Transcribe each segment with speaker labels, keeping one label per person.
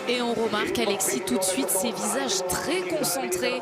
Speaker 1: Et on remarque, Alexis, tout de suite ces visages très concentrés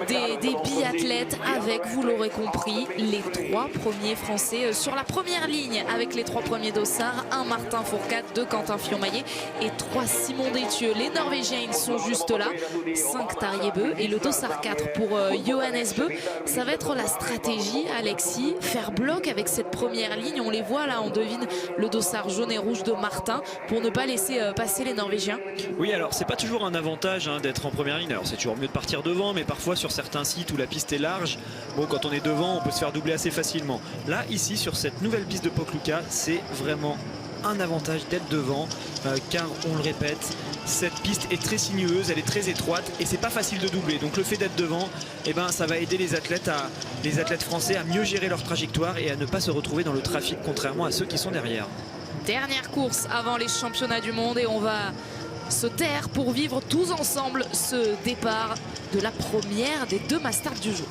Speaker 1: des biathlètes avec, vous l'aurez compris, les 3 premiers Français sur la première ligne avec les 3 premiers dossards, un Martin Fourcade, 2 Quentin Fillon-Maillet et 3 Simon Détieux. Les Norvégiens, ils sont juste là, 5 Tarjei Bø et le dossard 4 pour Johannes Bø. Ça va être la stratégie, Alexis, faire bloc avec cette première ligne. On les voit là, on devine le dossard jaune et rouge de Martin pour ne pas laisser passer les Norvégiens.
Speaker 2: Oui, alors c'est pas toujours un avantage d'être en première ligne. Alors c'est toujours mieux de partir devant, mais parfois sur certains sites où la piste est large, bon, quand on est devant, on peut se faire doubler assez facilement. Là, ici, sur cette nouvelle piste de Pokluka, c'est vraiment un avantage d'être devant, car on le répète, cette piste est très sinueuse, elle est très étroite et c'est pas facile de doubler. Donc le fait d'être devant, eh ben, ça va aider les athlètes français à mieux gérer leur trajectoire et à ne pas se retrouver dans le trafic, contrairement à ceux qui sont derrière.
Speaker 1: Dernière course avant les championnats du monde et on va se taire pour vivre tous ensemble ce départ de la première des 2 Mastart du jour.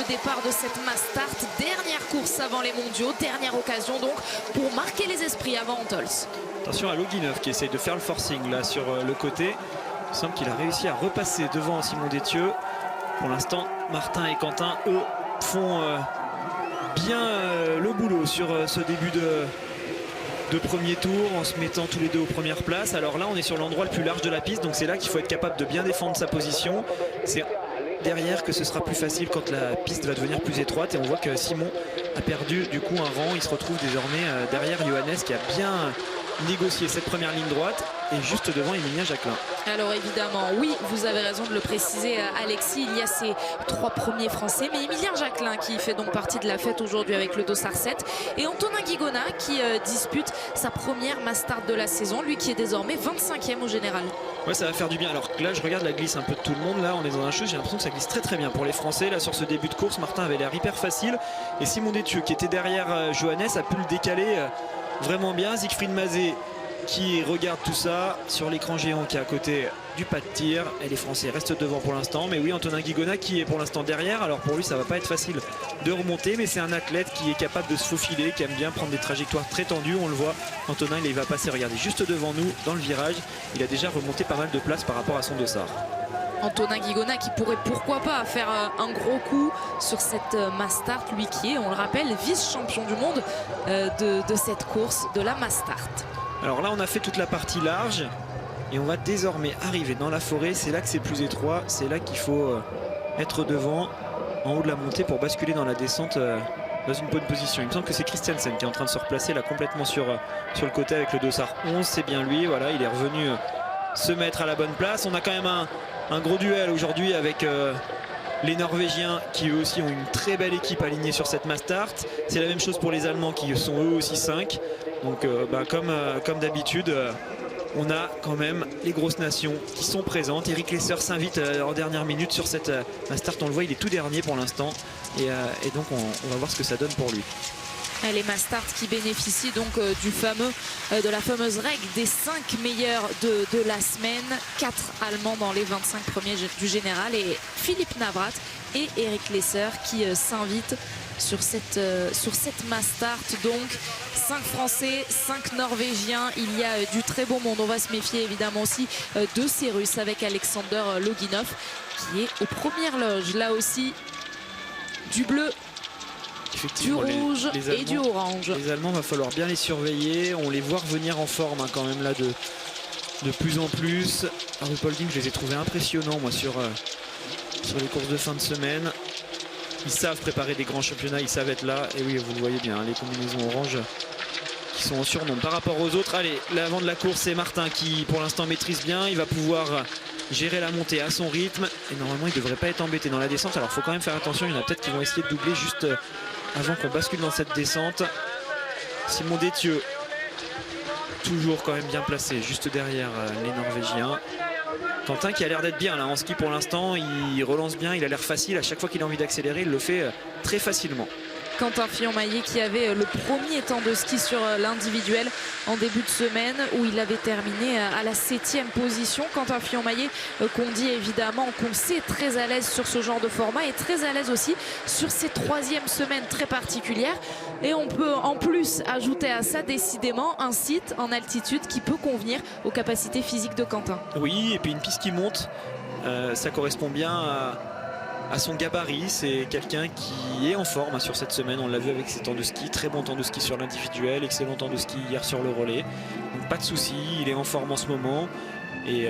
Speaker 1: Départ de cette Mastart, dernière course avant les mondiaux, dernière occasion donc pour marquer les esprits avant Antols.
Speaker 2: Attention à Loginov qui essaye de faire le forcing là sur le côté. Il semble qu'il a réussi à repasser devant Simon Détieux. Pour l'instant, Martin et Quentin, eux, font bien le boulot sur ce début de premier tour en se mettant tous les deux aux premières places. Alors là, on est sur l'endroit le plus large de la piste, donc c'est là qu'il faut être capable de bien défendre sa position. C'est derrière que ce sera plus facile quand la piste va devenir plus étroite et on voit que Simon a perdu du coup un rang. Il se retrouve désormais derrière Johannes qui a bien négocié cette première ligne droite et juste devant Emilia Jacquelin.
Speaker 1: Alors évidemment, oui, vous avez raison de le préciser, Alexis, il y a ces 3 premiers Français, mais Emilia Jacquelin qui fait donc partie de la fête aujourd'hui avec le dossard 7 et Antonin Guigona qui dispute sa première Mastart de la saison, lui qui est désormais 25e au général.
Speaker 2: Ouais, ça va faire du bien. Alors là, je regarde la glisse un peu de tout le monde. Là, on est dans un show. J'ai l'impression que ça glisse très très bien pour les Français. Là, sur ce début de course, Martin avait l'air hyper facile. Et Simon Détieux, qui était derrière Johannes, a pu le décaler vraiment bien. Siegfried Mazet qui regarde tout ça sur l'écran géant qui est à côté du pas de tir. Et les Français restent devant pour l'instant. Mais oui, Antonin Guigona qui est pour l'instant derrière. Alors pour lui, ça va pas être facile de remonter. Mais c'est un athlète qui est capable de se faufiler, qui aime bien prendre des trajectoires très tendues. On le voit, Antonin, il va passer, regardez, juste devant nous dans le virage. Il a déjà remonté pas mal de place par rapport à son dossard.
Speaker 1: Antonin Guigona qui pourrait pourquoi pas faire un gros coup sur cette Mastart, lui qui est, on le rappelle, vice-champion du monde de cette course de la Mastart.
Speaker 2: Alors là, on a fait toute la partie large et on va désormais arriver dans la forêt. C'est là que c'est plus étroit, c'est là qu'il faut être devant en haut de la montée pour basculer dans la descente dans une bonne position. Il me semble que c'est Christiansen qui est en train de se replacer là complètement sur le côté avec le dossard 11. C'est bien lui, voilà, il est revenu se mettre à la bonne place. On a quand même un gros duel aujourd'hui avec les Norvégiens qui eux aussi ont une très belle équipe alignée sur cette Mastart. C'est la même chose pour les Allemands qui sont eux aussi 5. Donc comme d'habitude, on a quand même les grosses nations qui sont présentes. Eric Lesser s'invite en dernière minute sur cette Mastart. On le voit, il est tout dernier pour l'instant. Et donc on va voir ce que ça donne pour lui.
Speaker 1: Les Mastart qui bénéficient donc de la fameuse règle des 5 meilleurs de la semaine. 4 Allemands dans les 25 premiers du général et Philippe Navrat et Eric Lesser qui s'invitent sur cette Mastart. Donc 5 Français, 5 Norvégiens, il y a du très beau monde. On va se méfier évidemment aussi de ces Russes avec Alexander Loginov qui est aux premières loges. Là aussi du bleu, du rouge et du orange. Les
Speaker 2: Allemands, va falloir bien les surveiller. On les voit revenir en forme quand même là de plus en plus. Ruhpolding, je les ai trouvés impressionnants moi sur les courses de fin de semaine. Ils savent préparer des grands championnats, ils savent être là. Et oui, vous le voyez bien, les combinaisons orange qui sont en surnombre par rapport aux autres. Allez, l'avant de la course, c'est Martin qui pour l'instant maîtrise bien. Il va pouvoir gérer la montée à son rythme. Et normalement, il ne devrait pas être embêté dans la descente. Alors, il faut quand même faire attention. Il y en a peut-être qui vont essayer de doubler juste avant qu'on bascule dans cette descente. Simon Détieux, toujours quand même bien placé, juste derrière les Norvégiens. Quentin qui a l'air d'être bien là en ski pour l'instant, il relance bien, il a l'air facile, à chaque fois qu'il a envie d'accélérer, il le fait très facilement.
Speaker 1: Quentin Fillon-Maillet qui avait le premier temps de ski sur l'individuel en début de semaine où il avait terminé à la 7e position. Quentin Fillon-Maillet qu'on dit évidemment, qu'on sait très à l'aise sur ce genre de format et très à l'aise aussi sur ces 3e semaines très particulières. Et on peut en plus ajouter à ça décidément un site en altitude qui peut convenir aux capacités physiques de Quentin.
Speaker 2: Oui, et puis une piste qui monte, ça correspond bien à son gabarit. C'est quelqu'un qui est en forme sur cette semaine, on l'a vu avec ses temps de ski, très bon temps de ski sur l'individuel, excellent temps de ski hier sur le relais, donc pas de souci, il est en forme en ce moment et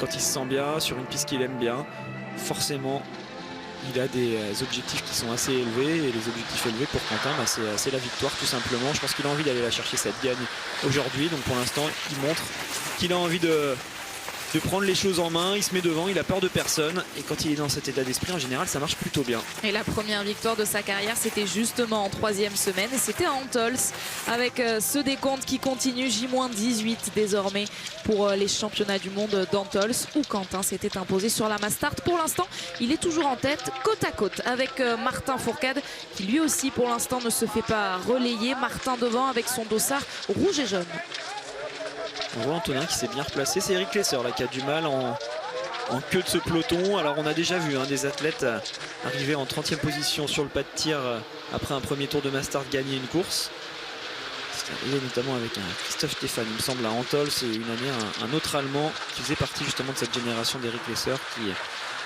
Speaker 2: quand il se sent bien sur une piste qu'il aime bien, forcément il a des objectifs qui sont assez élevés, et les objectifs élevés pour Quentin, c'est la victoire tout simplement. Je pense qu'il a envie d'aller la chercher cette gagne aujourd'hui, donc pour l'instant il montre qu'il a envie de prendre les choses en main, il se met devant, il a peur de personne, et quand il est dans cet état d'esprit en général ça marche plutôt bien.
Speaker 1: Et la première victoire de sa carrière c'était justement en 3e semaine et c'était à Antholz avec ce décompte qui continue, J-18 désormais pour les championnats du monde d'Antholz où Quentin s'était imposé sur la Mastart. Pour l'instant il est toujours en tête côte à côte avec Martin Fourcade qui lui aussi pour l'instant ne se fait pas relayer. Martin devant avec son dossard rouge et jaune.
Speaker 2: On voit Antonin qui s'est bien replacé, c'est Eric Lesser là qui a du mal en queue de ce peloton. Alors on a déjà vu des athlètes arriver en 30e position sur le pas de tir après un premier tour de Mastart gagner une course. C'est arrivé notamment avec Christophe Stéphane il me semble à Antholz, et une année un autre Allemand qui faisait partie justement de cette génération d'Eric Lesser qui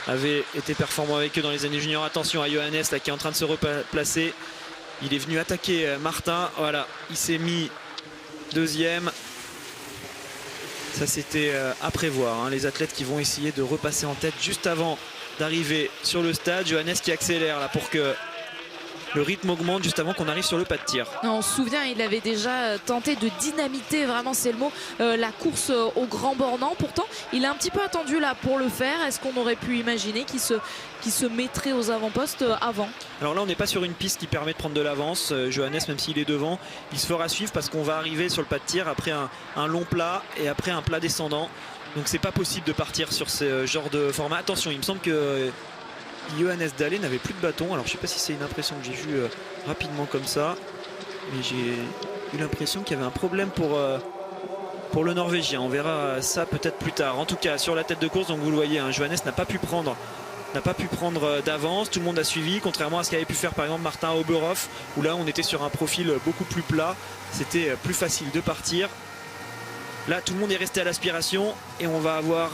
Speaker 2: avait été performant avec eux dans les années juniors. Attention à Johannes là qui est en train de se replacer, il est venu attaquer Martin, voilà, il s'est mis deuxième. Ça c'était à prévoir, les athlètes qui vont essayer de repasser en tête juste avant d'arriver sur le stade. Johannes qui accélère là pour que le rythme augmente juste avant qu'on arrive sur le pas de tir.
Speaker 1: On se souvient, il avait déjà tenté de dynamiter, vraiment c'est le mot, la course au grand bornant. Pourtant il a un petit peu attendu là pour le faire. Est-ce qu'on aurait pu imaginer qu'il se mettrait aux avant-postes avant?
Speaker 2: Alors là on n'est pas sur une piste qui permet de prendre de l'avance. Johannes, même s'il est devant, il se fera suivre parce qu'on va arriver sur le pas de tir après un long plat et après un plat descendant. Donc c'est pas possible de partir sur ce genre de format. Attention, il me semble que Johannes Dalle n'avait plus de bâton. Alors je sais pas si c'est une impression que j'ai vue rapidement comme ça, mais j'ai eu l'impression qu'il y avait un problème pour le Norvégien. On verra ça peut-être plus tard. En tout cas sur la tête de course, donc vous le voyez, Johannes n'a pas pu prendre d'avance, tout le monde a suivi, contrairement à ce qu'avait pu faire par exemple Martin Oberhof, où là on était sur un profil beaucoup plus plat, c'était plus facile de partir. Là tout le monde est resté à l'aspiration et on va avoir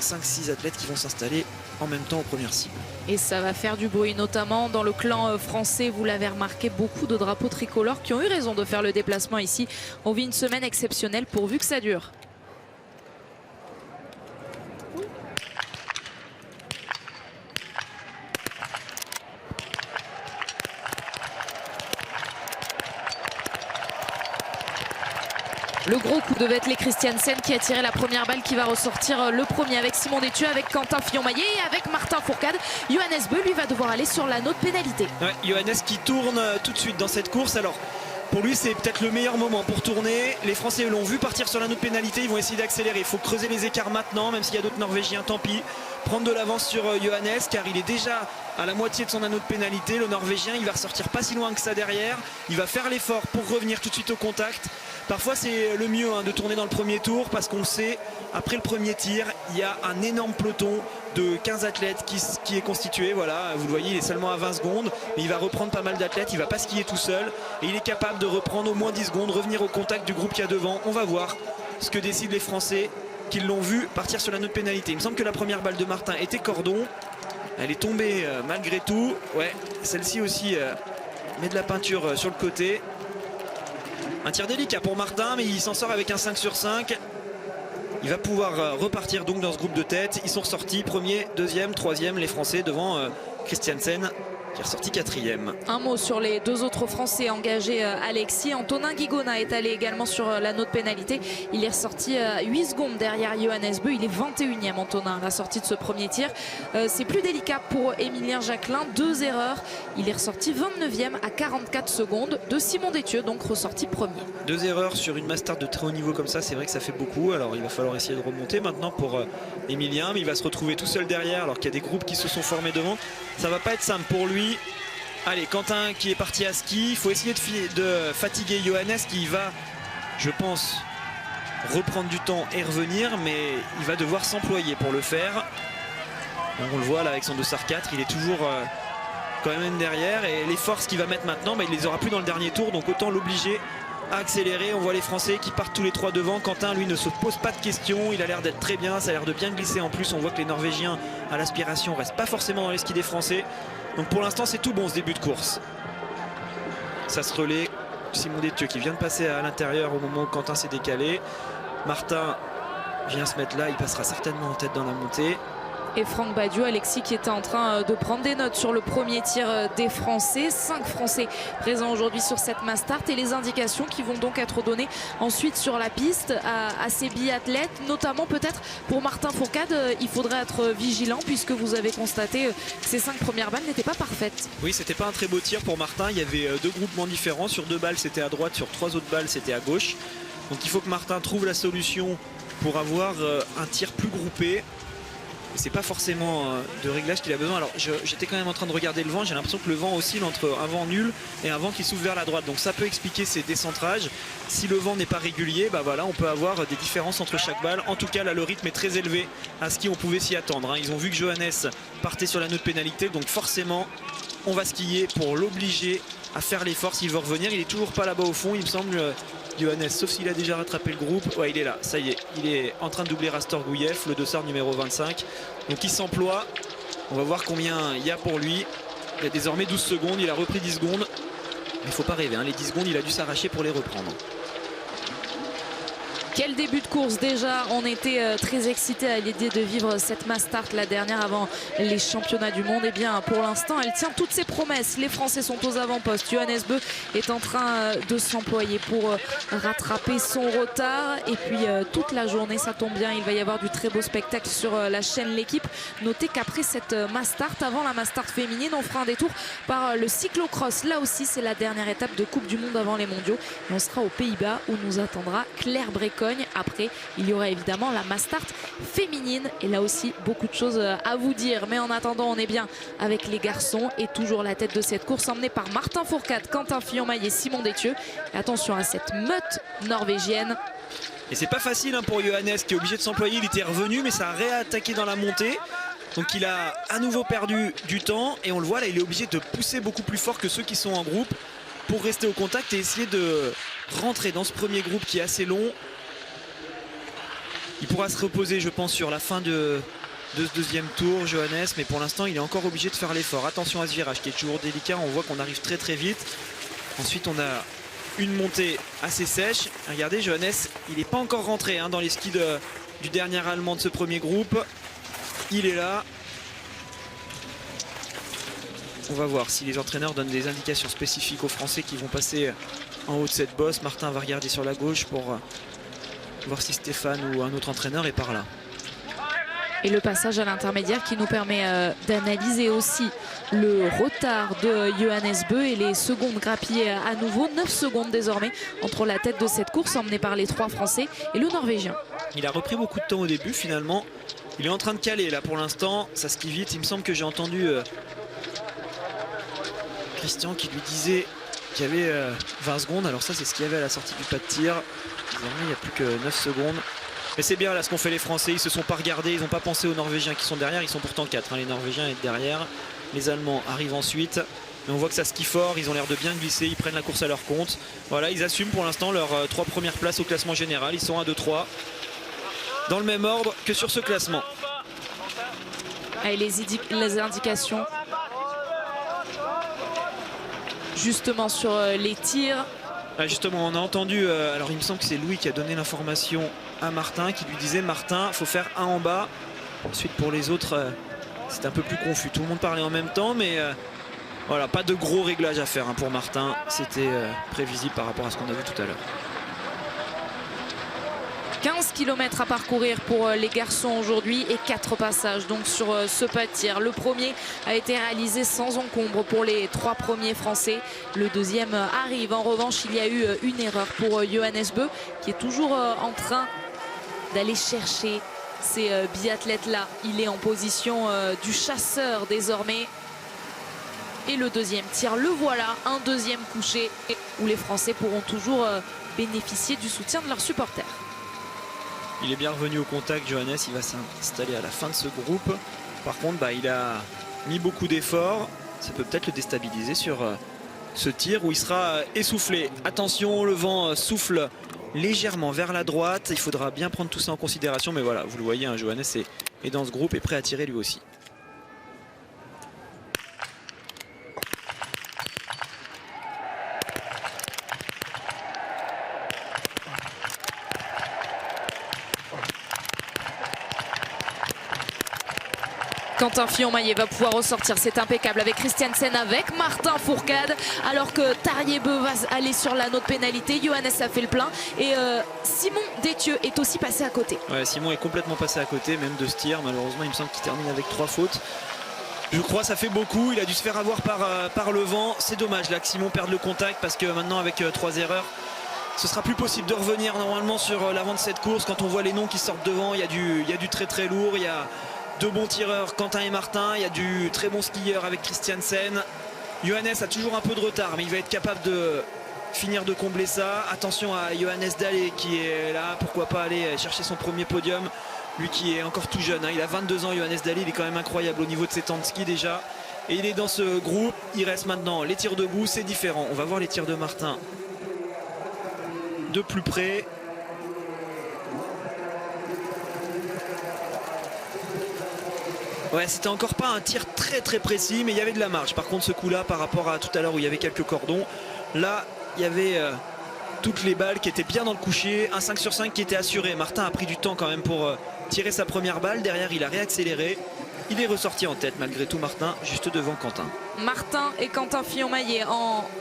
Speaker 2: 5-6 athlètes qui vont s'installer en même temps aux premières cibles.
Speaker 1: Et ça va faire du bruit, notamment dans le clan français. Vous l'avez remarqué, beaucoup de drapeaux tricolores qui ont eu raison de faire le déplacement ici. On vit une semaine exceptionnelle pourvu que ça dure. Le gros coup devait être les Christiansen qui a tiré la première balle, qui va ressortir le premier avec Simon Détieux, avec Quentin Fillon-Maillet et avec Martin Fourcade. Johannes Beu lui va devoir aller sur l'anneau de pénalité.
Speaker 2: Ouais, Johannes qui tourne tout de suite dans cette course. Alors pour lui c'est peut-être le meilleur moment pour tourner. Les Français l'ont vu partir sur l'anneau de pénalité, ils vont essayer d'accélérer. Il faut creuser les écarts maintenant, même s'il y a d'autres Norvégiens, tant pis. Prendre de l'avance sur Johannes car il est déjà à la moitié de son anneau de pénalité. Le Norvégien il va ressortir pas si loin que ça derrière. Il va faire l'effort pour revenir tout de suite au contact. Parfois c'est le mieux de tourner dans le premier tour parce qu'on sait, après le premier tir, il y a un énorme peloton de 15 athlètes qui est constitué. Voilà, vous le voyez, il est seulement à 20 secondes, mais il va reprendre pas mal d'athlètes, il va pas skier tout seul et il est capable de reprendre au moins 10 secondes, revenir au contact du groupe qui est devant. On va voir ce que décident les Français qui l'ont vu partir sur l'anneau de pénalité. Il me semble que la première balle de Martin était cordon. Elle est tombée malgré tout. Ouais, celle-ci aussi met de la peinture sur le côté. Un tir délicat pour Martin, mais il s'en sort avec un 5 sur 5. Il va pouvoir repartir donc dans ce groupe de tête. Ils sont sortis premier, deuxième, troisième, les Français devant Christiansen qui est ressorti 4e.
Speaker 1: Un mot sur les deux autres Français engagés, Alexis. Antonin Guigona est allé également sur l'anneau de pénalité. Il est ressorti 8 secondes derrière Johannes Beu. Il est 21e, Antonin, à la sortie de ce premier tir. C'est plus délicat pour Émilien Jacquelin. 2 erreurs. Il est ressorti 29e à 44 secondes de Simon Détieux, donc ressorti premier.
Speaker 2: 2 erreurs sur une Mastart de très haut niveau comme ça, c'est vrai que ça fait beaucoup. Alors il va falloir essayer de remonter maintenant pour Émilien, mais il va se retrouver tout seul derrière alors qu'il y a des groupes qui se sont formés devant. Ça va pas être simple pour lui. Allez, Quentin qui est parti à ski, il faut essayer de fatiguer Johannes qui va, je pense, reprendre du temps et revenir, mais il va devoir s'employer pour le faire. Donc on le voit là avec son dossard 4, il est toujours quand même derrière, et les forces qu'il va mettre maintenant, il les aura plus dans le dernier tour, donc autant l'obliger à accélérer. On voit les Français qui partent tous les 3 devant. Quentin, lui, ne se pose pas de questions, il a l'air d'être très bien, ça a l'air de bien glisser. En plus, on voit que les Norvégiens à l'aspiration restent pas forcément dans les skis des Français. Donc pour l'instant c'est tout bon ce début de course. Ça se relaie. Simon Détieux qui vient de passer à l'intérieur au moment où Quentin s'est décalé. Martin vient se mettre là, il passera certainement en tête dans la montée.
Speaker 1: Et Franck Badiou, Alexis, qui était en train de prendre des notes sur le premier tir des Français. 5 Français présents aujourd'hui sur cette Mastart, et les indications qui vont donc être données ensuite sur la piste à ces biathlètes, notamment peut-être pour Martin Fourcade. Il faudrait être vigilant puisque vous avez constaté que ces 5 premières balles n'étaient pas parfaites.
Speaker 2: Oui, c'était pas un très beau tir pour Martin. Il y avait 2 groupements différents. Sur 2 balles c'était à droite, sur 3 autres balles c'était à gauche. Donc il faut que Martin trouve la solution pour avoir un tir plus groupé. C'est pas forcément de réglage qu'il a besoin. Alors j'étais quand même en train de regarder le vent. J'ai l'impression que le vent oscille entre un vent nul et un vent qui s'ouvre vers la droite. Donc ça peut expliquer ces décentrages. Si le vent n'est pas régulier, voilà, on peut avoir des différences entre chaque balle. En tout cas là le rythme est très élevé à ski, on pouvait s'y attendre, hein. Ils ont vu que Johannes partait sur l'anneau de pénalité. Donc forcément on va skier pour l'obliger à faire l'effort s'il veut revenir. Il est toujours pas là-bas au fond il me semble, Johannes, sauf s'il a déjà rattrapé le groupe. Ouais, il est là, ça y est, il est en train de doubler Rastor Gouyev, le dossard numéro 25. Donc il s'emploie, on va voir combien il y a pour lui. Il y a désormais 12 secondes, il a repris 10 secondes. Il ne faut pas rêver, hein. Les 10 secondes il a dû s'arracher pour les reprendre.
Speaker 1: Quel début de course déjà. On était très excités à l'idée de vivre cette Mastart, la dernière avant les championnats du monde. Et bien pour l'instant elle tient toutes ses promesses. Les Français sont aux avant-postes. Johannes Beu est en train de s'employer pour rattraper son retard. Et puis toute la journée, ça tombe bien, il va y avoir du très beau spectacle sur la chaîne L'équipe. Notez qu'après cette Mastart, avant la Mastart féminine, on fera un détour par le cyclocross. Là aussi c'est la dernière étape de Coupe du Monde avant les mondiaux. Et on sera aux Pays-Bas où nous attendra Claire Brécogne. Après, il y aura évidemment la Mastart féminine. Et là aussi, beaucoup de choses à vous dire. Mais en attendant, on est bien avec les garçons. Et toujours la tête de cette course emmenée par Martin Fourcade, Quentin Fillon-Maillet, Simon Détieux. Et attention à cette meute norvégienne.
Speaker 2: Et c'est pas facile, hein, pour Johannes qui est obligé de s'employer. Il était revenu, mais ça a réattaqué dans la montée. Donc il a à nouveau perdu du temps. Et on le voit là, il est obligé de pousser beaucoup plus fort que ceux qui sont en groupe pour rester au contact et essayer de rentrer dans ce premier groupe qui est assez long. Il pourra se reposer, je pense, sur la fin de ce deuxième tour, Johannes, mais pour l'instant il est encore obligé de faire l'effort. Attention à ce virage qui est toujours délicat, on voit qu'on arrive très très vite. Ensuite on a une montée assez sèche. Regardez, Johannes, il n'est pas encore rentré, hein, dans les skis du dernier Allemand de ce premier groupe. Il est là. On va voir si les entraîneurs donnent des indications spécifiques aux Français qui vont passer en haut de cette bosse. Martin va regarder sur la gauche pour voir si Stéphane ou un autre entraîneur est par là.
Speaker 1: Et le passage à l'intermédiaire qui nous permet d'analyser aussi le retard de Johannes Beu et les secondes grappillées à nouveau. 9 secondes désormais entre la tête de cette course emmenée par les 3 Français et le Norvégien. Il a repris beaucoup de temps au début finalement. Il est en train de caler là pour l'instant. Ça skie vite. Il me semble que j'ai entendu Christian qui lui disait qu'il y avait 20 secondes. Alors ça c'est ce qu'il y avait à la sortie du pas de tir. Désormais il n'y a plus que 9 secondes. Mais c'est bien là ce qu'ont fait les Français, ils se sont pas regardés, ils n'ont pas pensé aux Norvégiens qui sont derrière, ils sont pourtant 4, hein, les Norvégiens sont derrière, les Allemands arrivent ensuite. Mais on voit que ça skie fort, ils ont l'air de bien glisser, ils prennent la course à leur compte. Voilà, ils assument pour l'instant leurs 3 premières places au classement général, ils sont 1, 2, 3. Dans le même ordre que sur ce classement. Allez, les indications justement sur les tirs. Ah, justement, on a entendu, alors il me semble que c'est Louis qui a donné l'information à Martin, qui lui disait: Martin, faut faire un en bas. Ensuite pour les autres, c'est un peu plus confus. Tout le monde parlait en même temps, mais
Speaker 2: Voilà, pas de gros réglages à faire pour Martin. C'était prévisible par rapport à ce qu'on a vu tout à l'heure.
Speaker 1: 15 km à parcourir pour les garçons aujourd'hui et 4 passages donc sur ce pas de tir. Le premier a été réalisé sans encombre pour les 3 premiers français. Le deuxième arrive. En revanche, il y a eu une erreur pour Johannes Bö qui est toujours en train d'aller chercher ces biathlètes-là. Il est en position du chasseur désormais. Et le deuxième tir, le voilà, un deuxième couché où les Français pourront toujours bénéficier du soutien de leurs supporters.
Speaker 2: Il est bien revenu au contact, Johannes. Il va s'installer à la fin de ce groupe. Par contre, il a mis beaucoup d'efforts. Ça peut peut-être le déstabiliser sur ce tir où il sera essoufflé. Attention, le vent souffle légèrement vers la droite. Il faudra bien prendre tout ça en considération. Mais voilà, vous le voyez, Johannes est dans ce groupe et prêt à tirer lui aussi.
Speaker 1: Quentin Fillon-Maillet va pouvoir ressortir, c'est impeccable avec Christiansen, avec Martin Fourcade, alors que Tarjei-Bø va aller sur l'anneau de pénalité. Johannes a fait le plein et Simon Détieux est aussi passé à côté.
Speaker 2: Ouais, Simon est complètement passé à côté, même de ce tir. Malheureusement, il me semble qu'il termine avec 3 fautes. Je crois que ça fait beaucoup. Il a dû se faire avoir par le vent. C'est dommage là que Simon perde le contact parce que maintenant, avec 3 erreurs, ce sera plus possible de revenir normalement sur l'avant de cette course. Quand on voit les noms qui sortent devant, il y a du très très lourd. Il y a 2 bons tireurs, Quentin et Martin. Il y a du très bon skieur avec Christiansen. Johannes a toujours un peu de retard, mais il va être capable de finir de combler ça. Attention à Johannes Dalle qui est là. Pourquoi pas aller chercher son premier podium. Lui qui est encore tout jeune. Il a 22 ans, Johannes Dalle. Il est quand même incroyable au niveau de ses temps de ski déjà. Et il est dans ce groupe. Il reste maintenant les tirs debout. C'est différent. On va voir les tirs de Martin de plus près. Ouais, c'était encore pas un tir très très précis, mais il y avait de la marge. Par contre, ce coup-là, par rapport à tout à l'heure où il y avait quelques cordons, là, il y avait toutes les balles qui étaient bien dans le coucher. Un 5 sur 5 qui était assuré. Martin a pris du temps quand même pour tirer sa première balle. Derrière, il a réaccéléré. Il est ressorti en tête malgré tout, Martin, juste devant Quentin.
Speaker 1: Martin et Quentin Fillon-Maillet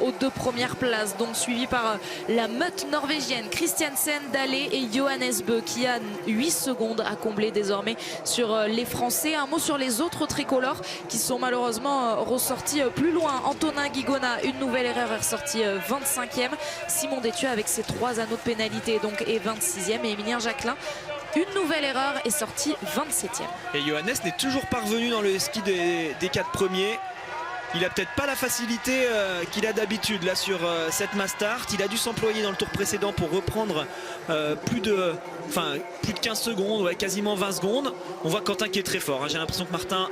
Speaker 1: aux 2 premières places, donc suivi par la meute norvégienne Christiansen, Dalle et Johannes Bø qui a 8 secondes à combler désormais sur les Français. Un mot sur les autres tricolores qui sont malheureusement ressortis plus loin. Antonin Guigona, une nouvelle erreur, est ressorti 25e. Simon Détieux avec ses 3 anneaux de pénalité donc est 26e et Emilien Jacquelin, une nouvelle erreur, est sortie 27e.
Speaker 2: Et Johannes n'est toujours pas revenu dans le ski des 4 premiers. Il a peut-être pas la facilité qu'il a d'habitude là sur cette mass start. Il a dû s'employer dans le tour précédent pour reprendre plus de 15 secondes, ouais, quasiment 20 secondes. On voit Quentin qui est très fort. J'ai l'impression que Martin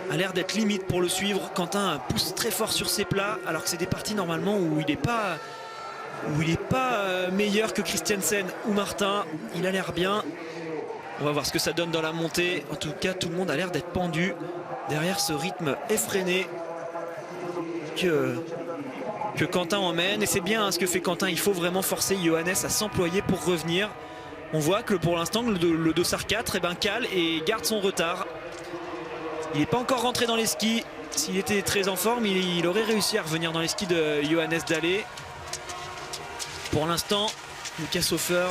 Speaker 2: a l'air d'être limite pour le suivre. Quentin pousse très fort sur ses plats alors que c'est des parties normalement où il n'est pas meilleur que Christiansen ou Martin. Il a l'air bien. On va voir ce que ça donne dans la montée. En tout cas, tout le monde a l'air d'être pendu derrière ce rythme effréné que Quentin emmène. Et c'est bien ce que fait Quentin. Il faut vraiment forcer Johannes à s'employer pour revenir. On voit que pour l'instant, le dossard 4 cale et garde son retard. Il n'est pas encore rentré dans les skis. S'il était très en forme, il aurait réussi à revenir dans les skis de Johannes Dalle. Pour l'instant, Lucas Hofer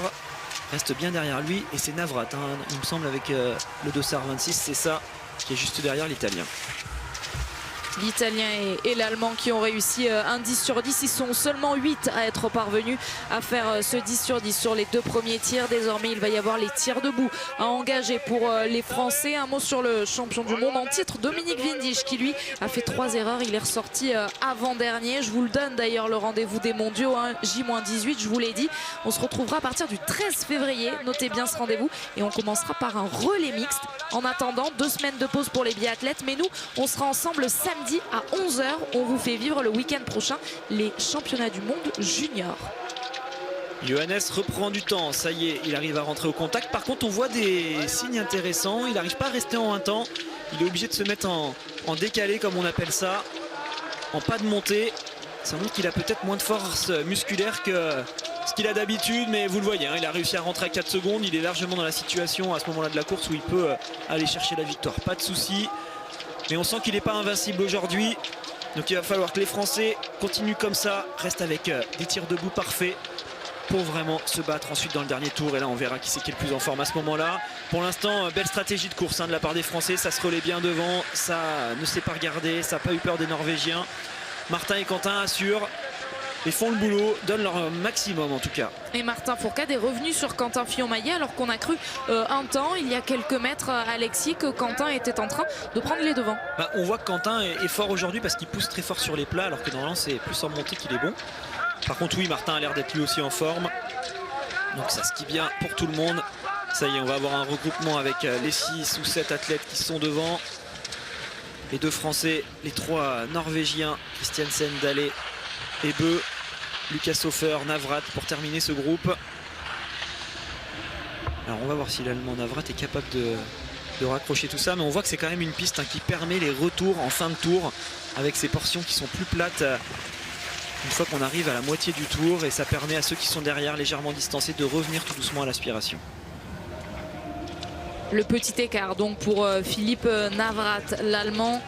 Speaker 2: reste bien derrière lui et c'est Navrat, il me semble, avec le dossard 26, c'est ça qui est juste derrière l'Italien.
Speaker 1: L'Italien et l'Allemand qui ont réussi un 10 sur 10. Ils sont seulement 8 à être parvenus à faire ce 10 sur 10 sur les 2 premiers tirs. Désormais, il va y avoir les tirs debout à engager pour les Français. Un mot sur le champion du monde en titre, Dominique Windisch, qui lui a fait 3 erreurs. Il est ressorti avant-dernier. Je vous le donne d'ailleurs, le rendez-vous des mondiaux, J-18, je vous l'ai dit. On se retrouvera à partir du 13 février. Notez bien ce rendez-vous. Et on commencera par un relais mixte. En attendant, 2 semaines de pause pour les biathlètes. Mais nous, on sera ensemble samedi à 11 h. On vous fait vivre le week-end prochain les championnats du monde junior.
Speaker 2: Johannes reprend du temps, ça y est, il arrive à rentrer au contact. Par contre, on voit des signes intéressants. Il n'arrive pas à rester en un temps. Il est obligé de se mettre en décalé, comme on appelle ça, en pas de montée. Ça montre qu'il a peut-être moins de force musculaire que ce qu'il a d'habitude, mais vous le voyez, il a réussi à rentrer à 4 secondes. Il est largement dans la situation à ce moment-là de la course où il peut aller chercher la victoire. Pas de souci. Mais on sent qu'il n'est pas invincible aujourd'hui. Donc il va falloir que les Français continuent comme ça, restent avec des tirs debout parfaits pour vraiment se battre ensuite dans le dernier tour. Et là on verra qui c'est qui est le plus en forme à ce moment-là. Pour l'instant, belle stratégie de course de la part des Français, ça se relaie bien devant, ça ne s'est pas regardé, ça n'a pas eu peur des Norvégiens. Martin et Quentin assurent et font le boulot, donnent leur maximum en tout cas.
Speaker 1: Et Martin Fourcade est revenu sur Quentin Fillon-Maillet alors qu'on a cru un temps, il y a quelques mètres, Alexis, que Quentin était en train de prendre les devants.
Speaker 2: On voit que Quentin est fort aujourd'hui parce qu'il pousse très fort sur les plats alors que normalement c'est plus en montée qu'il est bon. Par contre oui, Martin a l'air d'être lui aussi en forme. Donc ça skie bien pour tout le monde. Ça y est, on va avoir un regroupement avec les 6 ou 7 athlètes qui sont devant. Les 2 Français, les 3 Norvégiens, Christiansen, Dallé et Beu, Lucas Hofer, Navrat pour terminer ce groupe. Alors on va voir si l'Allemand Navrat est capable de raccrocher tout ça, mais on voit que c'est quand même une piste qui permet les retours en fin de tour avec ces portions qui sont plus plates une fois qu'on arrive à la moitié du tour, et ça permet à ceux qui sont derrière légèrement distancés de revenir tout doucement à l'aspiration.
Speaker 1: Le petit écart donc pour Philippe Navrat, l'Allemand,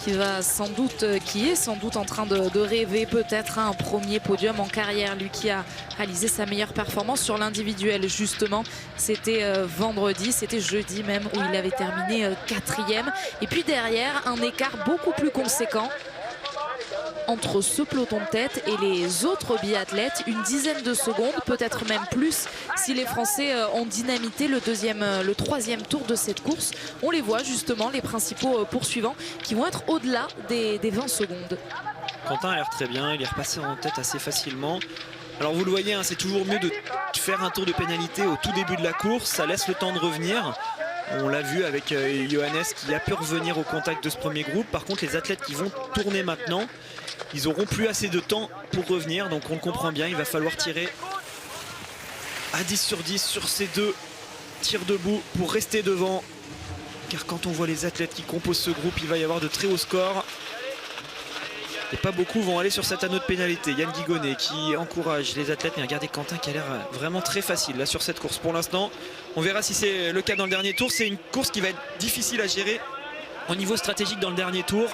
Speaker 1: qui est sans doute en train de rêver peut-être un premier podium en carrière. Lui qui a réalisé sa meilleure performance sur l'individuel justement, c'était vendredi, c'était jeudi même, où il avait terminé 4e. Et puis derrière, un écart beaucoup plus conséquent entre ce peloton de tête et les autres biathlètes, une dizaine de secondes, peut-être même plus si les Français ont dynamité le 3e tour de cette course. On les voit justement, les principaux poursuivants, qui vont être au-delà des 20 secondes.
Speaker 2: Quentin a l'air très bien, il est repassé en tête assez facilement. Alors vous le voyez, c'est toujours mieux de faire un tour de pénalité au tout début de la course, ça laisse le temps de revenir. On l'a vu avec Johannes qui a pu revenir au contact de ce premier groupe. Par contre, les athlètes qui vont tourner maintenant, ils n'auront plus assez de temps pour revenir. Donc on le comprend bien, il va falloir tirer à 10 sur 10 sur ces 2 tirs debout pour rester devant. Car quand on voit les athlètes qui composent ce groupe, il va y avoir de très hauts scores. Et pas beaucoup vont aller sur cet anneau de pénalité. Yann Guigonnet qui encourage les athlètes. Mais regardez Quentin qui a l'air vraiment très facile là sur cette course pour l'instant. On verra si c'est le cas dans le dernier tour. C'est une course qui va être difficile à gérer au niveau stratégique dans le dernier tour.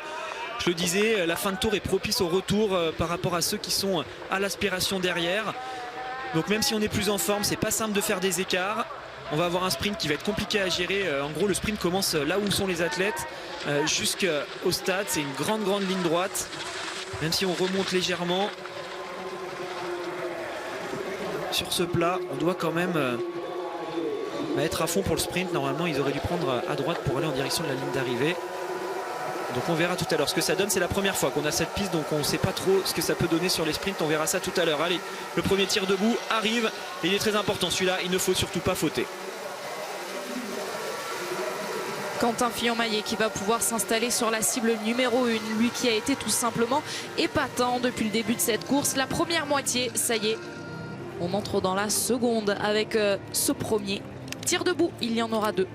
Speaker 2: Je le disais, la fin de tour est propice au retour par rapport à ceux qui sont à l'aspiration derrière. Donc même si on est plus en forme, c'est pas simple de faire des écarts. On va avoir un sprint qui va être compliqué à gérer. En gros, le sprint commence là où sont les athlètes jusqu'au stade. C'est une grande ligne droite. Même si on remonte légèrement sur ce plat, on doit quand même être à fond pour le sprint. Normalement, ils auraient dû prendre à droite pour aller en direction de la ligne d'arrivée. Donc on verra tout à l'heure ce que ça donne. C'est la première fois qu'on a cette piste, donc on ne sait pas trop ce que ça peut donner sur les sprints. On verra ça tout à l'heure. Allez, le premier tir debout arrive et il est très important celui-là. Il ne faut surtout pas fauter.
Speaker 1: Quentin Fillon-Maillet qui va pouvoir s'installer sur la cible numéro 1. Lui qui a été tout simplement épatant depuis le début de cette course. La première moitié, ça y est, on entre dans la seconde avec ce premier tir debout. Il y en aura 2.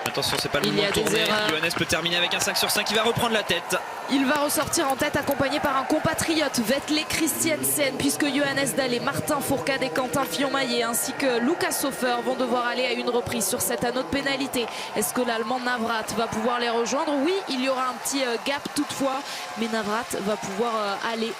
Speaker 2: Attention, c'est pas le moment de tourner. Johannes peut terminer avec un 5 sur 5. Il va reprendre la tête.
Speaker 1: Il va ressortir en tête accompagné par un compatriote, Vetle Christiansen, puisque Johannes Dallé, Martin Fourcade et Quentin Fillon-Maillet ainsi que Lucas Hofer vont devoir aller à une reprise sur cet anneau de pénalité. Est-ce que l'Allemand Navrat va pouvoir les rejoindre? Oui, il y aura un petit gap toutefois, mais Navrat va pouvoir aller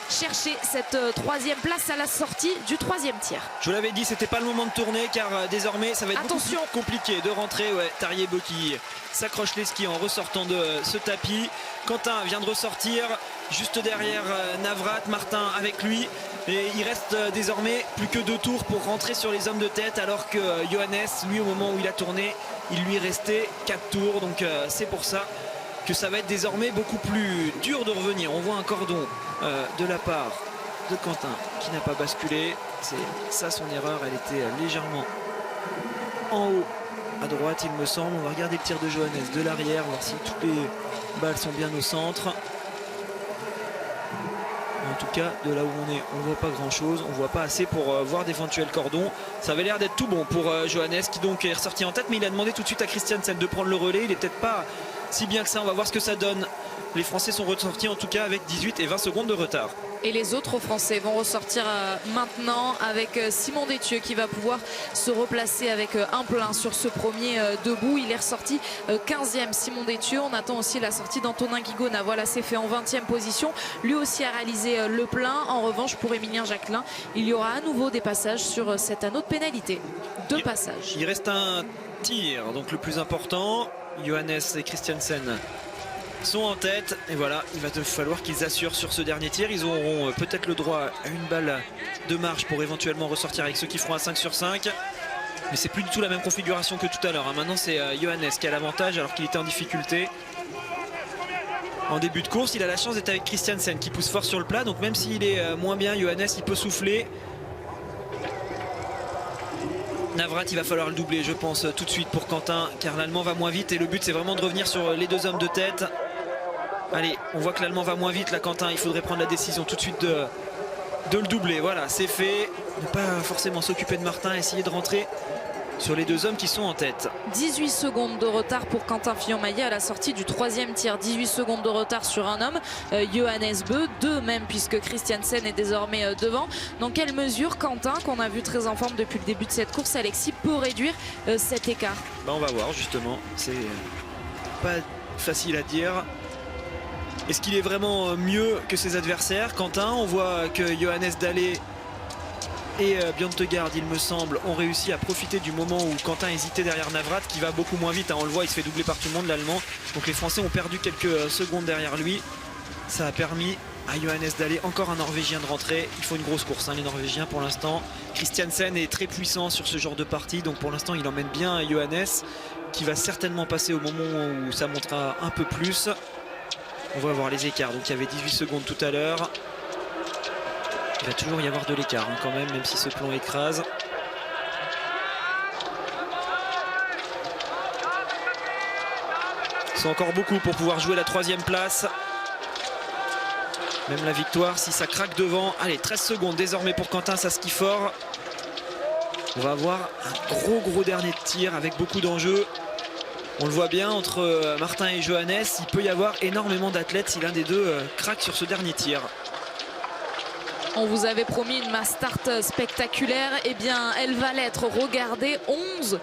Speaker 1: chercher cette 3e place à la sortie du 3e tir.
Speaker 2: Je vous l'avais dit, c'était pas le moment de tourner car désormais ça va être beaucoup plus compliqué de rentrer. Tariebo qui s'accroche les skis en ressortant de ce tapis. Quentin vient de ressortir juste derrière Navrat, Martin avec lui. Et il reste désormais plus que 2 tours pour rentrer sur les hommes de tête, alors que Johannes, lui, au moment où il a tourné, il lui restait 4 tours. Donc c'est pour ça que ça va être désormais beaucoup plus dur de revenir. On voit un cordon de la part de Quentin qui n'a pas basculé. C'est ça son erreur, elle était légèrement en haut à droite il me semble. On va regarder le tir de Johannes de l'arrière, voir si toutes les balles sont bien au centre. En tout cas, de là où on est, on ne voit pas grand chose, on ne voit pas assez pour voir d'éventuels cordons. Ça avait l'air d'être tout bon pour Johannes qui donc est ressorti en tête, mais il a demandé tout de suite à Christiansen de prendre le relais. Il n'est peut-être pas si bien que ça, on va voir ce que ça donne Les Français sont ressortis en tout cas avec 18 et 20 secondes de retard.
Speaker 1: Et les autres Français vont ressortir maintenant avec Simon Détieux qui va pouvoir se replacer avec un plein sur ce premier debout. Il est ressorti 15e, Simon Détieux. On attend aussi la sortie d'Antonin Guigona. Voilà, c'est fait en 20e position. Lui aussi a réalisé le plein. En revanche, pour Émilien Jacquelin, il y aura à nouveau des passages sur cet anneau de pénalité. Deux passages.
Speaker 2: Il reste un tir, donc le plus important. Johannes et Christiansen sont en tête et voilà, il va falloir qu'ils assurent sur ce dernier tir. Ils auront peut-être le droit à une balle de marge pour éventuellement ressortir avec ceux qui feront un 5 sur 5, mais c'est plus du tout la même configuration que tout à l'heure. Maintenant c'est Johannes qui a l'avantage alors qu'il était en difficulté en début de course. Il a la chance d'être avec Christiansen qui pousse fort sur le plat, donc même s'il est moins bien, Johannes il peut souffler. Navrat, il va falloir le doubler je pense tout de suite pour Quentin, car l'Allemand va moins vite et le but c'est vraiment de revenir sur les deux hommes de tête. Allez, on voit que l'Allemand va moins vite là, Quentin, il faudrait prendre la décision tout de suite de le doubler. Voilà, c'est fait. Ne pas forcément s'occuper de Martin, essayer de rentrer sur les deux hommes qui sont en tête.
Speaker 1: 18 secondes de retard pour Quentin Fillon-Maillet à la sortie du troisième tir. 18 secondes de retard sur un homme, Johannes Beu, deux même puisque Christiansen est désormais devant. Dans quelle mesure Quentin, qu'on a vu très en forme depuis le début de cette course, Alexis, peut réduire cet écart?
Speaker 2: On va voir justement, c'est pas facile à dire. Est-ce qu'il est vraiment mieux que ses adversaires, Quentin? On voit que Johannes Dalle et Bjørntegard, il me semble, ont réussi à profiter du moment où Quentin hésitait derrière Navrat, qui va beaucoup moins vite, hein. On le voit, il se fait doubler par tout le monde, l'Allemand. Donc les Français ont perdu quelques secondes derrière lui. Ça a permis à Johannes Dalle, encore un Norvégien, de rentrer. Il faut une grosse course, hein, les Norvégiens pour l'instant. Christiansen est très puissant sur ce genre de partie, donc pour l'instant il emmène bien Johannes, qui va certainement passer au moment où ça montera un peu plus. On va voir les écarts, donc il y avait 18 secondes tout à l'heure. Il va toujours y avoir de l'écart hein, quand même si ce plomb écrase. Ils sont encore beaucoup pour pouvoir jouer la troisième place. Même la victoire si ça craque devant. Allez, 13 secondes désormais pour Quentin, ça skie fort. On va avoir un gros dernier tir avec beaucoup d'enjeux. On le voit bien entre Martin et Johannes, il peut y avoir énormément d'athlètes si l'un des deux craque sur ce dernier tir.
Speaker 1: On vous avait promis une mass start spectaculaire, et bien elle va l'être. Regardez, 11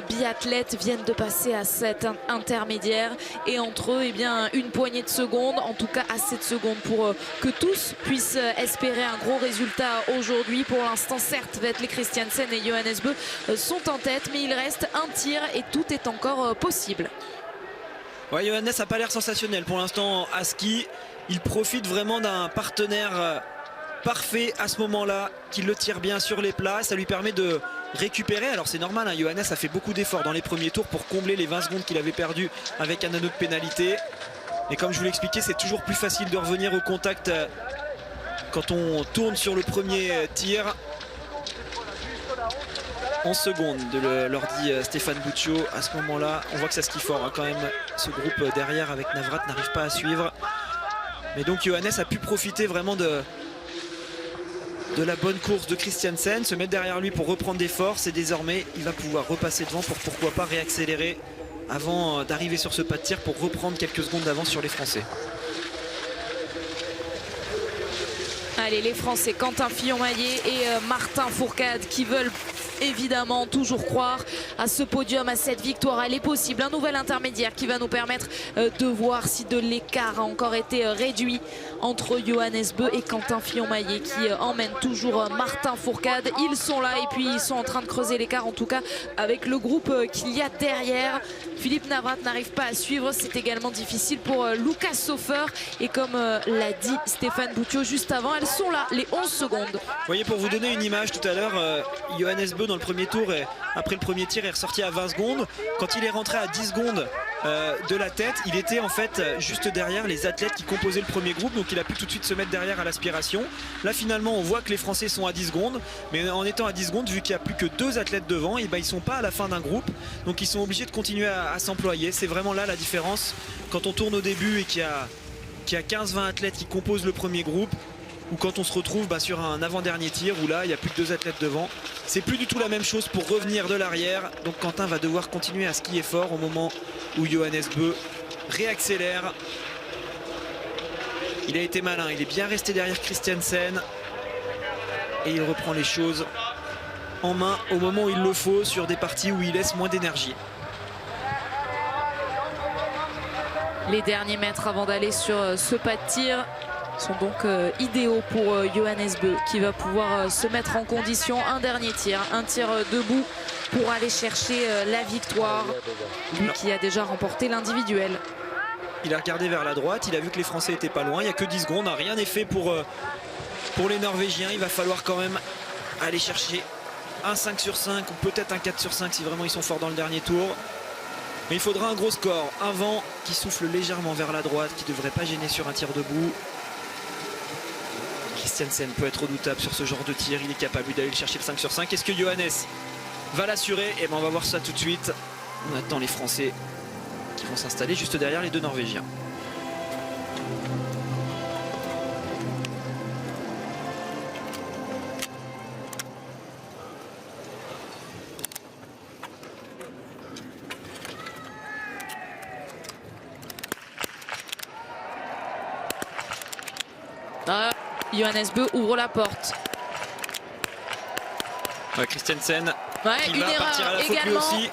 Speaker 1: biathlètes viennent de passer à cet intermédiaire et entre eux, et bien une poignée de secondes, en tout cas assez de secondes pour que tous puissent espérer un gros résultat aujourd'hui. Pour l'instant, certes, Vetle Christiansen et Johannes Beu sont en tête, mais il reste un tir et tout est encore possible.
Speaker 2: Ouais, Johannes n'a pas l'air sensationnel pour l'instant à ski. Il profite vraiment d'un partenaire parfait à ce moment-là, qui le tire bien sur les plats. Ça lui permet de récupérer. Alors c'est normal, hein, Johannes a fait beaucoup d'efforts dans les premiers tours pour combler les 20 secondes qu'il avait perdu avec un anneau de pénalité. Et comme je vous l'expliquais, c'est toujours plus facile de revenir au contact quand on tourne sur le premier tir. 11 secondes, leur dit Stéphane Buccio. À ce moment-là, on voit que ça skie fort hein, quand même. Ce groupe derrière avec Navrat n'arrive pas à suivre. Mais donc Johannes a pu profiter vraiment de la bonne course de Christiansen, se mettre derrière lui pour reprendre des forces, et désormais il va pouvoir repasser devant pour pourquoi pas réaccélérer avant d'arriver sur ce pas de tir pour reprendre quelques secondes d'avance sur les Français.
Speaker 1: Allez, les Français, Quentin Fillon-Maillet et Martin Fourcade, qui veulent évidemment toujours croire à ce podium, à cette victoire. Elle est possible. Un nouvel intermédiaire qui va nous permettre de voir si de l'écart a encore été réduit entre Johannes Beu et Quentin Fillon-Maillet, qui emmène toujours Martin Fourcade. Ils sont là et puis ils sont en train de creuser l'écart, en tout cas avec le groupe qu'il y a derrière. Philippe Navrat n'arrive pas à suivre. C'est également difficile pour Lucas Saufer. Et comme l'a dit Stéphane Buccio juste avant, elles sont là, les 11 secondes. Vous
Speaker 2: voyez, pour vous donner une image, tout à l'heure, Johannes Beu dans le premier tour, après le premier tir, est ressorti à 20 secondes. Quand il est rentré à 10 secondes de la tête, il était en fait juste derrière les athlètes qui composaient le premier groupe, donc il a pu tout de suite se mettre derrière à l'aspiration. Là finalement on voit que les Français sont à 10 secondes, mais en étant à 10 secondes, vu qu'il n'y a plus que 2 athlètes devant, et ben ils sont pas à la fin d'un groupe, donc ils sont obligés de continuer à s'employer. C'est vraiment là la différence quand on tourne au début et qu'il y a 15-20 athlètes qui composent le premier groupe, ou quand on se retrouve sur un avant-dernier tir où là il n'y a plus que 2 athlètes devant. C'est plus du tout la même chose pour revenir de l'arrière, donc Quentin va devoir continuer à skier fort au moment où Johannes Beu réaccélère. Il a été malin, il est bien resté derrière Christiansen et il reprend les choses en main au moment où il le faut sur des parties où il laisse moins d'énergie.
Speaker 1: Les derniers mètres avant d'aller sur ce pas de tir sont donc idéaux pour Johannes Bö qui va pouvoir se mettre en condition. Un dernier tir, un tir debout pour aller chercher la victoire. Lui qui a déjà remporté l'individuel.
Speaker 2: Il a regardé vers la droite, il a vu que les Français étaient pas loin, il n'y a que 10 secondes, rien n'est fait pour les Norvégiens. Il va falloir quand même aller chercher un 5 sur 5 ou peut-être un 4 sur 5 si vraiment ils sont forts dans le dernier tour. Mais il faudra un gros score, un vent qui souffle légèrement vers la droite, qui ne devrait pas gêner sur un tir debout. Christiansen peut être redoutable sur ce genre de tir, il est capable d'aller chercher le 5 sur 5. Est-ce que Johannes va l'assurer? Et ben on va voir ça tout de suite. On attend les Français qui vont s'installer juste derrière les deux Norvégiens.
Speaker 1: Johannes Bö ouvre la porte.
Speaker 2: Christiansen
Speaker 1: Une
Speaker 2: va partir à
Speaker 1: erreur
Speaker 2: la faute lui
Speaker 1: également.
Speaker 2: aussi.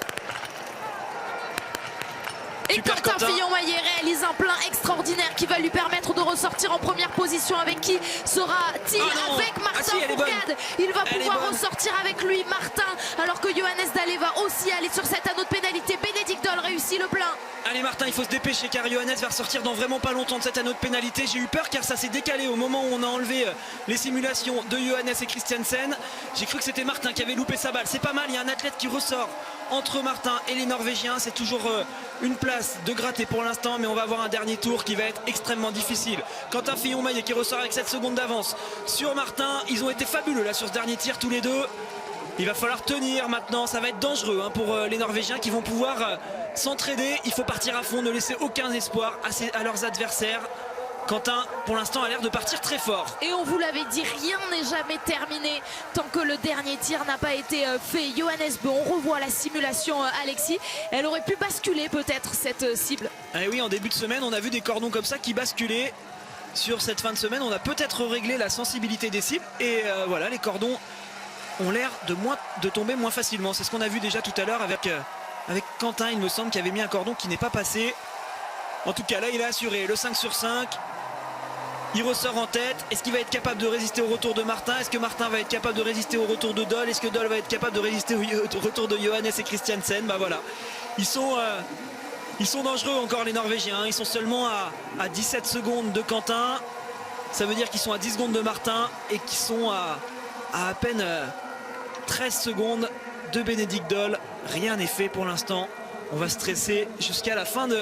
Speaker 1: Et
Speaker 2: Super
Speaker 1: Quentin
Speaker 2: Quentin.
Speaker 1: Fillon-Maillet réalise un plein extraordinaire qui va lui permettre de ressortir en première position. Avec qui sera-t-il?
Speaker 2: Ah non.
Speaker 1: Avec Martin
Speaker 2: Si, elle est bonne.
Speaker 1: Fourcade. Il va
Speaker 2: Elle est
Speaker 1: pouvoir
Speaker 2: bonne.
Speaker 1: ressortir avec lui Martin, alors que Johannes Dalle va aussi aller sur cet anneau de pénalité. Bénédicte Doll réussit le plein.
Speaker 2: Allez Martin, il faut se dépêcher car Johannes va ressortir dans vraiment pas longtemps de cet anneau de pénalité. J'ai eu peur car ça s'est décalé au moment où on a enlevé les simulations de Johannes et Christiansen. J'ai cru que c'était Martin qui avait loupé sa balle. C'est pas mal, il y a un athlète qui ressort entre Martin et les Norvégiens. C'est toujours une place de gratter pour l'instant, mais on va avoir un dernier tour qui va être extrêmement difficile. Quentin Fillon-Maillet qui ressort avec 7 secondes d'avance sur Martin. Ils ont été fabuleux là sur ce dernier tir tous les deux. Il va falloir tenir maintenant, ça va être dangereux pour les Norvégiens qui vont pouvoir s'entraider. Il faut partir à fond, ne laisser aucun espoir à leurs adversaires. Quentin, pour l'instant, a l'air de partir très fort.
Speaker 1: Et on vous l'avait dit, rien n'est jamais terminé tant que le dernier tir n'a pas été fait. Johannes Bö, on revoit la simulation Alexis. Elle aurait pu basculer peut-être cette cible.
Speaker 2: Et oui, en début de semaine, on a vu des cordons comme ça qui basculaient. Sur cette fin de semaine, on a peut-être réglé la sensibilité des cibles. Et voilà, les cordons ont l'air de tomber moins facilement. C'est ce qu'on a vu déjà tout à l'heure avec Quentin, il me semble, qui avait mis un cordon qui n'est pas passé. En tout cas, là, il a assuré le 5 sur 5. Il ressort en tête. Est-ce qu'il va être capable de résister au retour de Martin? Est-ce que Martin va être capable de résister au retour de Doll? Est-ce que Doll va être capable de résister au retour de Johannes et Christiansen? Bah voilà. Ils sont dangereux encore les Norvégiens. Ils sont seulement à 17 secondes de Quentin. Ça veut dire qu'ils sont à 10 secondes de Martin et qu'ils sont à peine 13 secondes de Bénédicte Doll. Rien n'est fait pour l'instant. On va stresser jusqu'à la fin de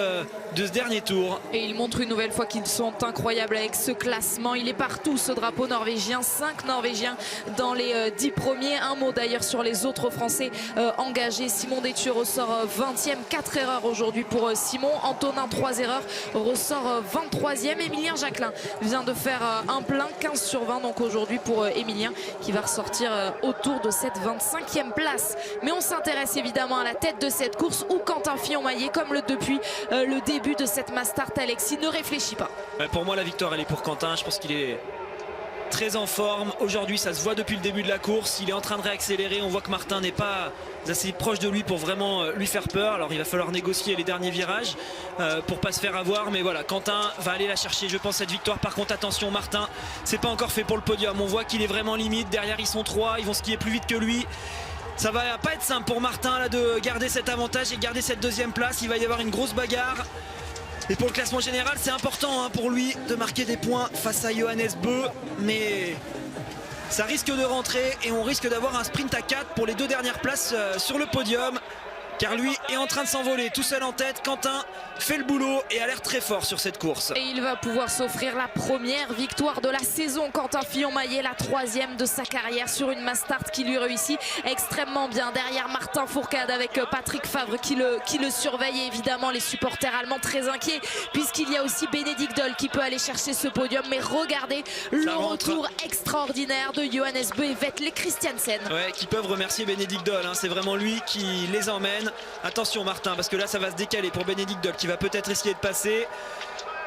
Speaker 2: ce dernier tour.
Speaker 1: Et il montre une nouvelle fois qu'ils sont incroyables avec ce classement. Il est partout ce drapeau norvégien. 5 Norvégiens dans les 10 premiers. Un mot d'ailleurs sur les autres Français engagés. Simon Détieux ressort 20e. 4 erreurs aujourd'hui pour Simon. Antonin 3 erreurs ressort 23e. Émilien Jacquelin vient de faire un plein 15 sur 20 donc aujourd'hui pour Émilien qui va ressortir autour de cette 25e place. Mais on s'intéresse évidemment à la tête de cette course où Quentin Fillon-Maillet, comme depuis le début de cette Mastart, Alexis, ne réfléchit pas.
Speaker 2: Pour moi, la victoire, elle est pour Quentin. Je pense qu'il est très en forme. Aujourd'hui, ça se voit depuis le début de la course. Il est en train de réaccélérer. On voit que Martin n'est pas assez proche de lui pour vraiment lui faire peur. Alors, il va falloir négocier les derniers virages pour pas se faire avoir. Mais voilà, Quentin va aller la chercher, je pense, cette victoire. Par contre, attention, Martin, c'est pas encore fait pour le podium. On voit qu'il est vraiment limite. Derrière, ils sont 3. Ils vont skier plus vite que lui. Ça va pas être simple pour Martin là, de garder cet avantage et garder cette deuxième place. Il va y avoir une grosse bagarre. Et pour le classement général, c'est important pour lui de marquer des points face à Johannes Bö. Mais ça risque de rentrer et on risque d'avoir un sprint à 4 pour les 2 dernières places sur le podium. Car lui est en train de s'envoler tout seul en tête. Quentin fait le boulot et a l'air très fort sur cette course.
Speaker 1: Et il va pouvoir s'offrir la première victoire de la saison. Quentin Fillon-Maillet, la 3e de sa carrière sur une Mastart qui lui réussit extrêmement bien. Derrière Martin Fourcade avec Patrick Favre qui le surveille. Et évidemment les supporters allemands très inquiets puisqu'il y a aussi Bénédicte Doll qui peut aller chercher ce podium. Mais regardez le retour extraordinaire de Johannes Bö et Vetle Christiansen.
Speaker 2: Ouais, qui peuvent remercier Bénédicte Doll. C'est vraiment lui qui les emmène. Attention Martin, parce que là ça va se décaler pour Bénédicte Doll qui va peut-être essayer de passer.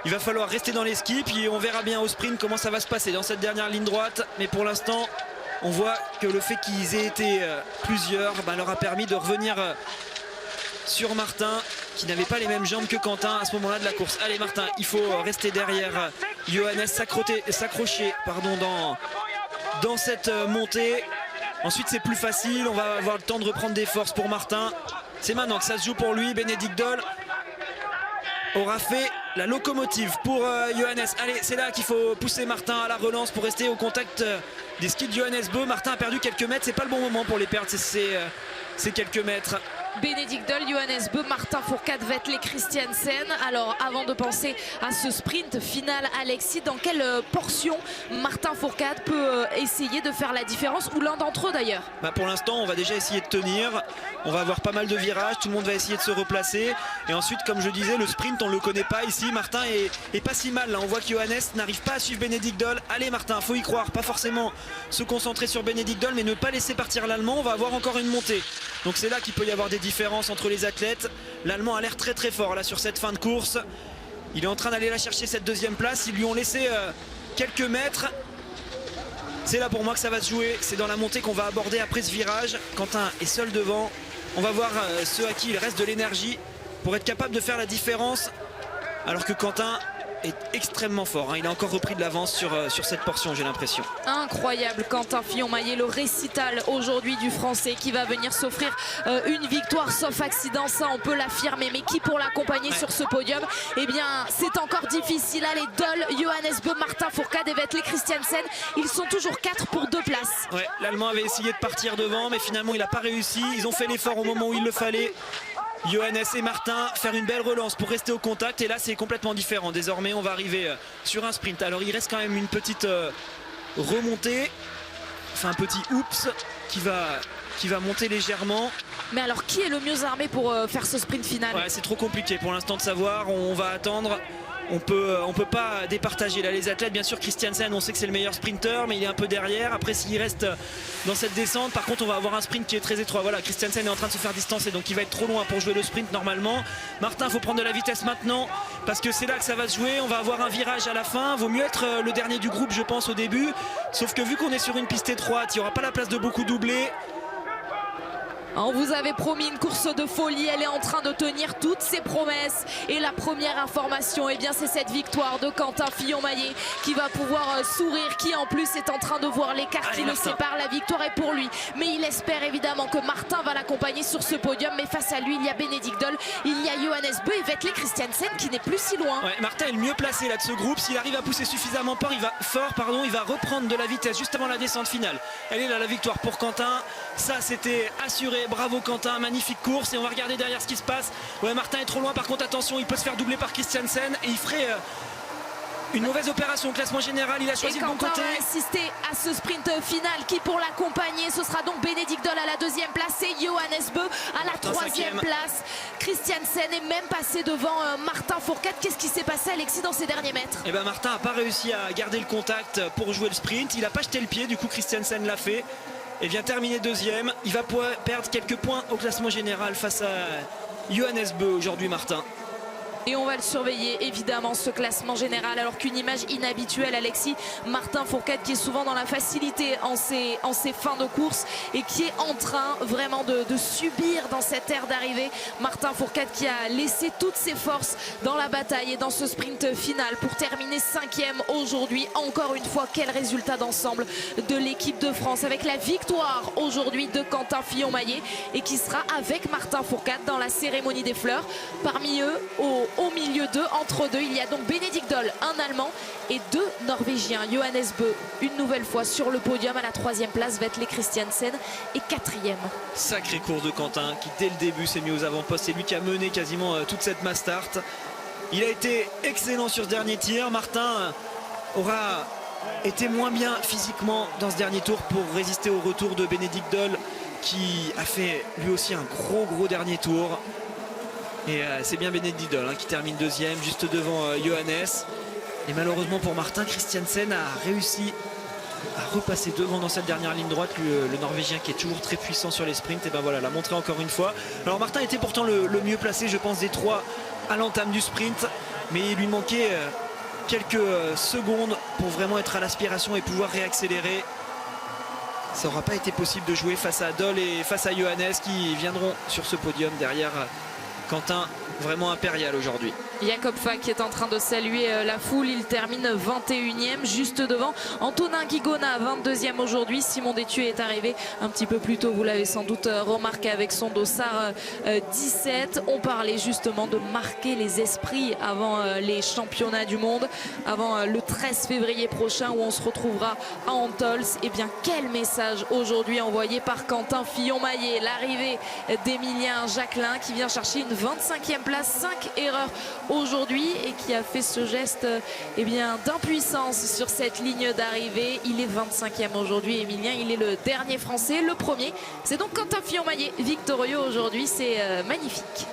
Speaker 2: Il va falloir rester dans les skis, puis on verra bien au sprint comment ça va se passer dans cette dernière ligne droite. Mais pour l'instant, on voit que le fait qu'ils aient été plusieurs leur a permis de revenir sur Martin, qui n'avait pas les mêmes jambes que Quentin à ce moment-là de la course. Allez Martin, il faut rester derrière Johannes, s'accrocher dans cette montée. Ensuite c'est plus facile, on va avoir le temps de reprendre des forces pour Martin. C'est maintenant que ça se joue pour lui. Bénédicte Doll aura fait la locomotive pour Johannes. Allez, c'est là qu'il faut pousser Martin à la relance pour rester au contact des skis de Johannes Bö. Martin a perdu quelques mètres, c'est pas le bon moment pour les perdre ces quelques mètres.
Speaker 1: Bénédicte Doll, Johannes Bö, Martin Fourcade, Vetle Christiansen. Alors avant de penser à ce sprint final, Alexis, dans quelle portion Martin Fourcade peut essayer de faire la différence, ou l'un d'entre eux d'ailleurs?
Speaker 2: Pour l'instant on va déjà essayer de tenir, on va avoir pas mal de virages, tout le monde va essayer de se replacer, et ensuite comme je disais, le sprint on le connaît pas ici. Martin est pas si mal là, on voit que Johannes n'arrive pas à suivre Bénédicte Doll. Allez Martin, faut y croire, pas forcément se concentrer sur Bénédicte Doll, mais ne pas laisser partir l'Allemand. On va avoir encore une montée, donc c'est là qu'il peut y avoir des différences entre les athlètes. L'Allemand a l'air très très fort là sur cette fin de course. Il est en train d'aller la chercher cette deuxième place. Ils lui ont laissé quelques mètres. C'est là pour moi que ça va se jouer. C'est dans la montée qu'on va aborder après ce virage. Quentin est seul devant. On va voir ceux à qui il reste de l'énergie pour être capable de faire la différence. Alors que Quentin est extrêmement fort, hein. Il a encore repris de l'avance sur cette portion, j'ai l'impression.
Speaker 1: Incroyable Quentin Fillon-Maillet, le récital aujourd'hui du Français qui va venir s'offrir une victoire sauf accident, ça on peut l'affirmer. Mais qui pour l'accompagner sur ce podium? Eh bien c'est encore difficile. Allez, Doll, Johannes Bö, Martin Fourcade et Vetle Christiansen, ils sont toujours 4 pour 2 places.
Speaker 2: Ouais, l'Allemand avait essayé de partir devant, mais finalement il n'a pas réussi. Ils ont fait l'effort au moment où il le fallait. Johannes et Martin faire une belle relance pour rester au contact, et là c'est complètement différent. Désormais on va arriver sur un sprint. Alors il reste quand même une petite remontée, enfin un petit oups qui va monter légèrement.
Speaker 1: Mais alors qui est le mieux armé pour faire ce sprint final?
Speaker 2: Ouais, c'est trop compliqué pour l'instant de savoir, on va attendre. On peut pas départager là les athlètes. Bien sûr Christiansen, on sait que c'est le meilleur sprinter, mais il est un peu derrière. Après s'il reste dans cette descente, par contre on va avoir un sprint qui est très étroit. Voilà, Christiansen est en train de se faire distancer, donc il va être trop loin pour jouer le sprint normalement. Martin, faut prendre de la vitesse maintenant, parce que c'est là que ça va se jouer. On va avoir un virage à la fin. Vaut mieux être le dernier du groupe je pense au début. Sauf que vu qu'on est sur une piste étroite, il n'y aura pas la place de beaucoup doubler.
Speaker 1: On vous avait promis une course de folie, elle est en train de tenir toutes ses promesses. Et la première information, eh bien c'est cette victoire de Quentin Fillon-Maillet qui va pouvoir sourire, qui en plus est en train de voir l'écart qui le sépare. La victoire est pour lui, mais il espère évidemment que Martin va l'accompagner sur ce podium. Mais face à lui, il y a Bénédicte Doll, il y a Johannes Bö et Vetle Christiansen qui n'est plus si loin.
Speaker 2: Ouais, Martin est le mieux placé là de ce groupe. S'il arrive à pousser suffisamment fort, il va reprendre de la vitesse juste avant la descente finale. Elle est là la victoire pour Quentin, ça c'était assuré. Bravo Quentin, magnifique course, et on va regarder derrière ce qui se passe. Ouais, Martin est trop loin, par contre attention, il peut se faire doubler par Christiansen et il ferait une mauvaise opération au classement général. Il a choisi le bon côté.
Speaker 1: Quentin va assister à ce sprint final. Qui pour l'accompagner? Ce sera donc Bénédicte Doll à la deuxième place et Johannes Bö à la troisième place. Christiansen est même passé devant Martin Fourcade. Qu'est-ce qui s'est passé, Alexis, dans ces derniers mètres?
Speaker 2: Eh ben Martin n'a pas réussi à garder le contact pour jouer le sprint. Il n'a pas jeté le pied, du coup Christiansen l'a fait et vient terminer deuxième. Il va perdre quelques points au classement général face à Johannes Bö aujourd'hui, Martin.
Speaker 1: Et on va le surveiller évidemment, ce classement général, alors qu'une image inhabituelle, Alexis, Martin Fourcade qui est souvent dans la facilité en ces fins de course et qui est en train vraiment de subir dans cette ère d'arrivée. Martin Fourcade qui a laissé toutes ses forces dans la bataille et dans ce sprint final pour terminer 5e aujourd'hui. Encore une fois, quel résultat d'ensemble de l'équipe de France, avec la victoire aujourd'hui de Quentin Fillon-Maillet et qui sera avec Martin Fourcade dans la cérémonie des fleurs. Parmi eux, au milieu d'eux, entre deux, il y a donc Bénédicte Doll, un Allemand, et 2 Norvégiens. Johannes Bö, une nouvelle fois sur le podium à la 3e place, Vetle Christiansen est 4e.
Speaker 2: Sacré course de Quentin qui dès le début s'est mis aux avant-postes. C'est lui qui a mené quasiment toute cette mass start. Il a été excellent sur ce dernier tir. Martin aura été moins bien physiquement dans ce dernier tour pour résister au retour de Bénédicte Doll, qui a fait lui aussi un gros dernier tour. Et c'est bien Bénédicte Doll qui termine deuxième, juste devant Johannes. Et malheureusement pour Martin, Christiansen a réussi à repasser devant dans cette dernière ligne droite. Le Norvégien qui est toujours très puissant sur les sprints, et ben voilà, l'a montré encore une fois. Alors Martin était pourtant le mieux placé, je pense, des 3 à l'entame du sprint. mais il lui manquait quelques secondes pour vraiment être à l'aspiration et pouvoir réaccélérer. Ça n'aura pas été possible de jouer face à Dol et face à Johannes qui viendront sur ce podium derrière Quentin, vraiment impérial aujourd'hui.
Speaker 1: Jacob Fak qui est en train de saluer la foule, il termine 21e juste devant Antonin Guigona, 22e aujourd'hui. Simon Détieux est arrivé un petit peu plus tôt, vous l'avez sans doute remarqué, avec son dossard 17. On parlait justement de marquer les esprits avant les championnats du monde, avant le 13 février prochain où on se retrouvera à Antols. Et bien quel message aujourd'hui envoyé par Quentin Fillon-Maillet, l'arrivée d'Emilien Jacquelin qui vient chercher une 25e place, 5 erreurs aujourd'hui et qui a fait ce geste d'impuissance sur cette ligne d'arrivée. Il est 25e aujourd'hui, Emilien, il est le dernier français, le premier. C'est donc Quentin Fillon-Maillet victorieux aujourd'hui, c'est magnifique.